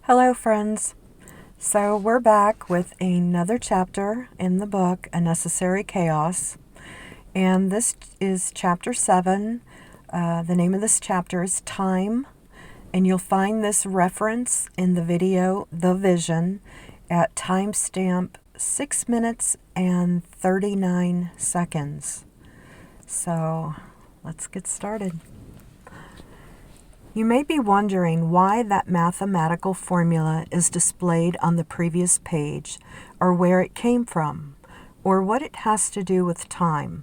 Hello, friends. So we're back with another chapter in the book, A Necessary Chaos. And this is chapter 7. The name of this chapter is Time. And you'll find this reference in the video, The Vision, at timestamp 6 minutes and 39 seconds. So let's get started. You may be wondering why that mathematical formula is displayed on the previous page, or where it came from, or what it has to do with time,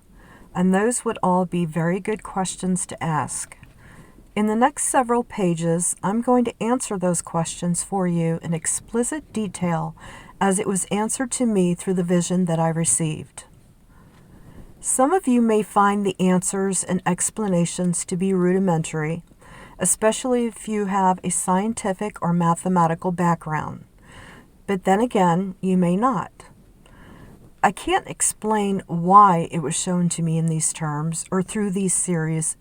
and those would all be very good questions to ask. In the next several pages, I'm going to answer those questions for you in explicit detail as it was answered to me through the vision that I received. Some of you may find the answers and explanations to be rudimentary, especially if you have a scientific or mathematical background. But then again, you may not. I can't explain why it was shown to me in these terms or through these series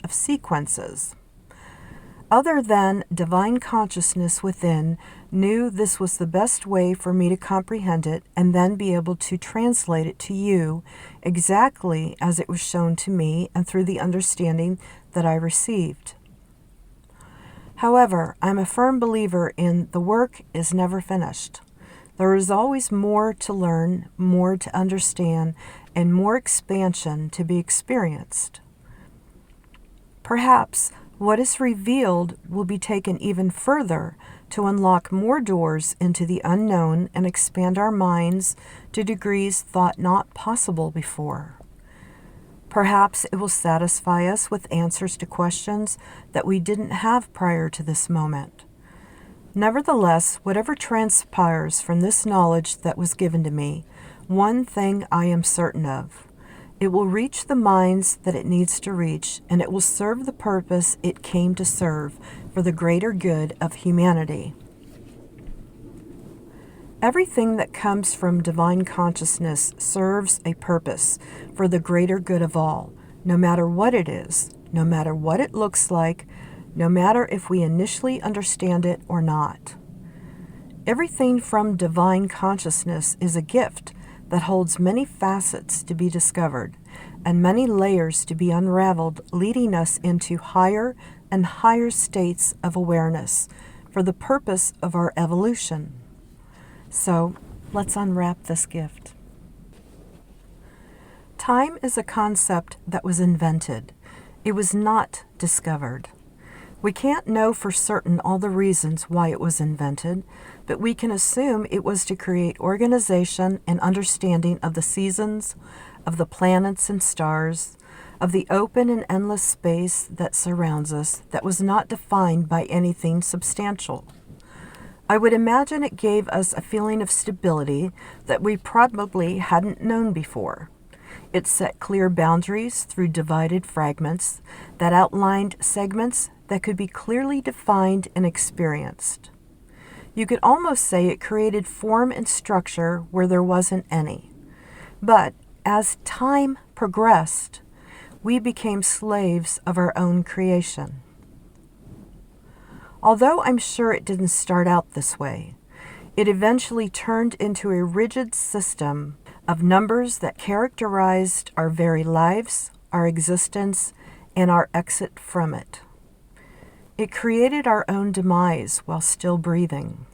of sequences. Other than divine consciousness within knew this was the best way for me to comprehend it and then be able to translate it to you exactly as it was shown to me and through the understanding that I received. However, I'm a firm believer in the work is never finished. There is always more to learn, more to understand, and more expansion to be experienced. Perhaps what is revealed will be taken even further to unlock more doors into the unknown and expand our minds to degrees thought not possible before. Perhaps it will satisfy us with answers to questions that we didn't have prior to this moment. Nevertheless, whatever transpires from this knowledge that was given to me, one thing I am certain of. It will reach the minds that it needs to reach, and it will serve the purpose it came to serve for the greater good of humanity. Everything that comes from divine consciousness serves a purpose for the greater good of all, no matter what it is, no matter what it looks like, no matter if we initially understand it or not. Everything from divine consciousness is a gift that holds many facets to be discovered and many layers to be unraveled, leading us into higher and higher states of awareness for the purpose of our evolution. So, let's unwrap this gift. Time is a concept that was invented. It was not discovered. We can't know for certain all the reasons why it was invented, but we can assume it was to create organization and understanding of the seasons, of the planets and stars, of the open and endless space that surrounds us that was not defined by anything substantial. I would imagine it gave us a feeling of stability that we probably hadn't known before. It set clear boundaries through divided fragments that outlined segments that could be clearly defined and experienced. You could almost say it created form and structure where there wasn't any. But as time progressed, we became slaves of our own creation. Although I'm sure it didn't start out this way, it eventually turned into a rigid system of numbers that characterized our very lives, our existence, and our exit from it. It created our own demise while still breathing.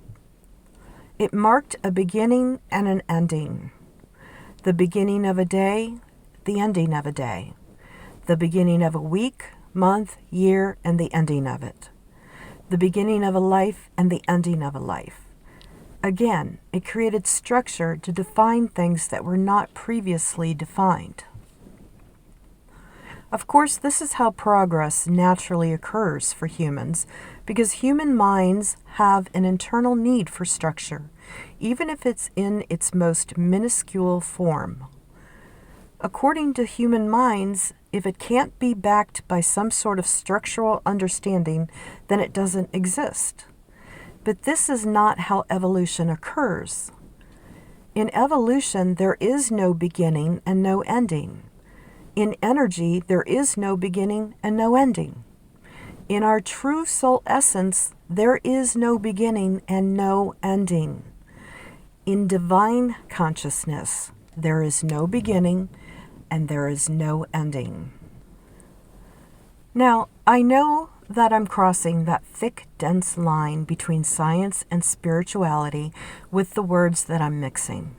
It marked a beginning and an ending. The beginning of a day, the ending of a day. The beginning of a week, month, year, and the ending of it. The beginning of a life and the ending of a life. Again, it created structure to define things that were not previously defined. Of course, this is how progress naturally occurs for humans, because human minds have an internal need for structure, even if it's in its most minuscule form. According to human minds, if it can't be backed by some sort of structural understanding, then it doesn't exist. But this is not how evolution occurs. In evolution, there is no beginning and no ending. In energy, there is no beginning and no ending. In our true soul essence, there is no beginning and no ending. In divine consciousness, there is no beginning and there is no ending. Now, I know that I'm crossing that thick, dense line between science and spirituality with the words that I'm mixing.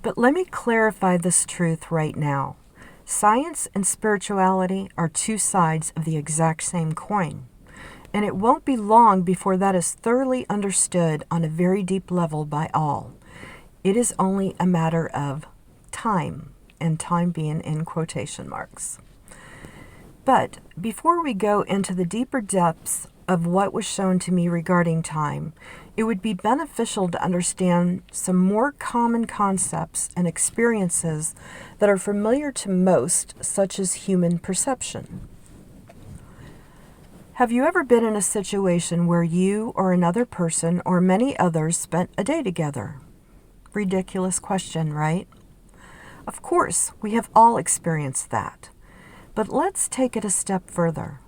But let me clarify this truth right now. Science and spirituality are two sides of the exact same coin, and it won't be long before that is thoroughly understood on a very deep level by all. It is only a matter of time, and time being in quotation marks. But before we go into the deeper depths of what was shown to me regarding time, it would be beneficial to understand some more common concepts and experiences that are familiar to most, such as human perception. Have you ever been in a situation where you or another person or many others spent a day together? Ridiculous question, right? Of course, we have all experienced that. But let's take it a step further.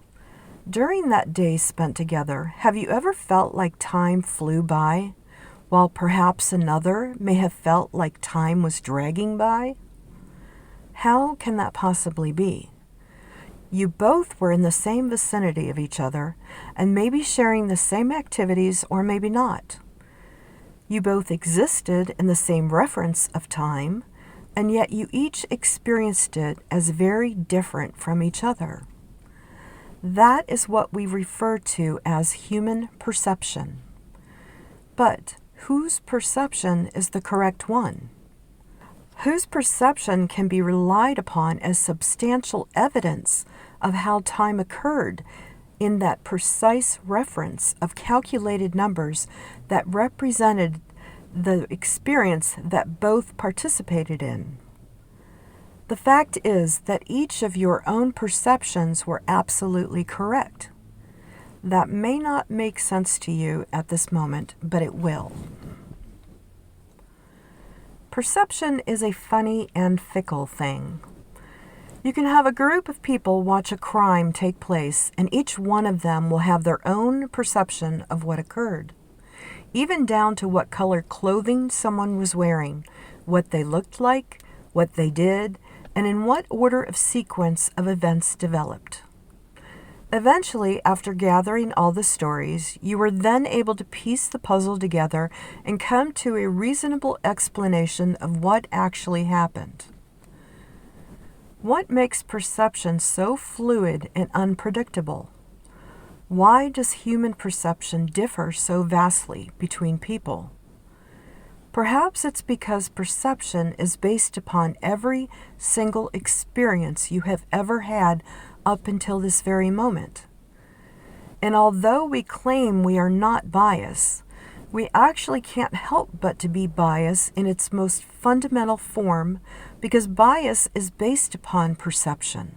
During that day spent together, have you ever felt like time flew by, while perhaps another may have felt like time was dragging by? How can that possibly be? You both were in the same vicinity of each other, and maybe sharing the same activities or maybe not. You both existed in the same reference of time, and yet you each experienced it as very different from each other. That is what we refer to as human perception. But whose perception is the correct one? Whose perception can be relied upon as substantial evidence of how time occurred in that precise reference of calculated numbers that represented the experience that both participated in? The fact is that each of your own perceptions were absolutely correct. That may not make sense to you at this moment, but it will. Perception is a funny and fickle thing. You can have a group of people watch a crime take place, and each one of them will have their own perception of what occurred, even down to what color clothing someone was wearing, what they looked like, what they did, and in what order of sequence of events developed. Eventually, after gathering all the stories, you were then able to piece the puzzle together and come to a reasonable explanation of what actually happened. What makes perception so fluid and unpredictable? Why does human perception differ so vastly between people? Perhaps it's because perception is based upon every single experience you have ever had up until this very moment. And although we claim we are not biased, we actually can't help but to be biased in its most fundamental form, because bias is based upon perception.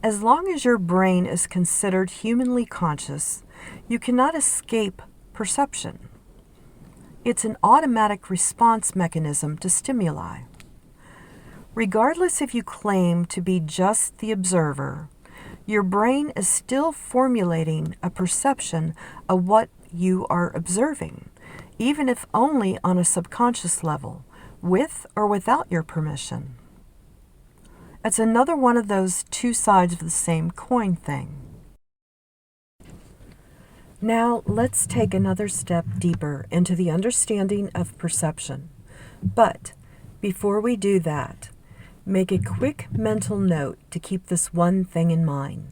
As long as your brain is considered humanly conscious, you cannot escape perception. It's an automatic response mechanism to stimuli. Regardless if you claim to be just the observer, your brain is still formulating a perception of what you are observing, even if only on a subconscious level, with or without your permission. It's another one of those two sides of the same coin thing. Now, let's take another step deeper into the understanding of perception. But before we do that, make a quick mental note to keep this one thing in mind.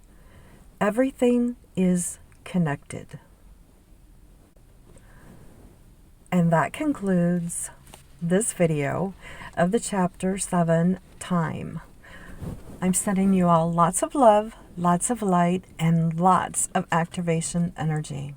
Everything is connected. And that concludes this video of the Chapter 7, Time. I'm sending you all lots of love, lots of light, and lots of activation energy.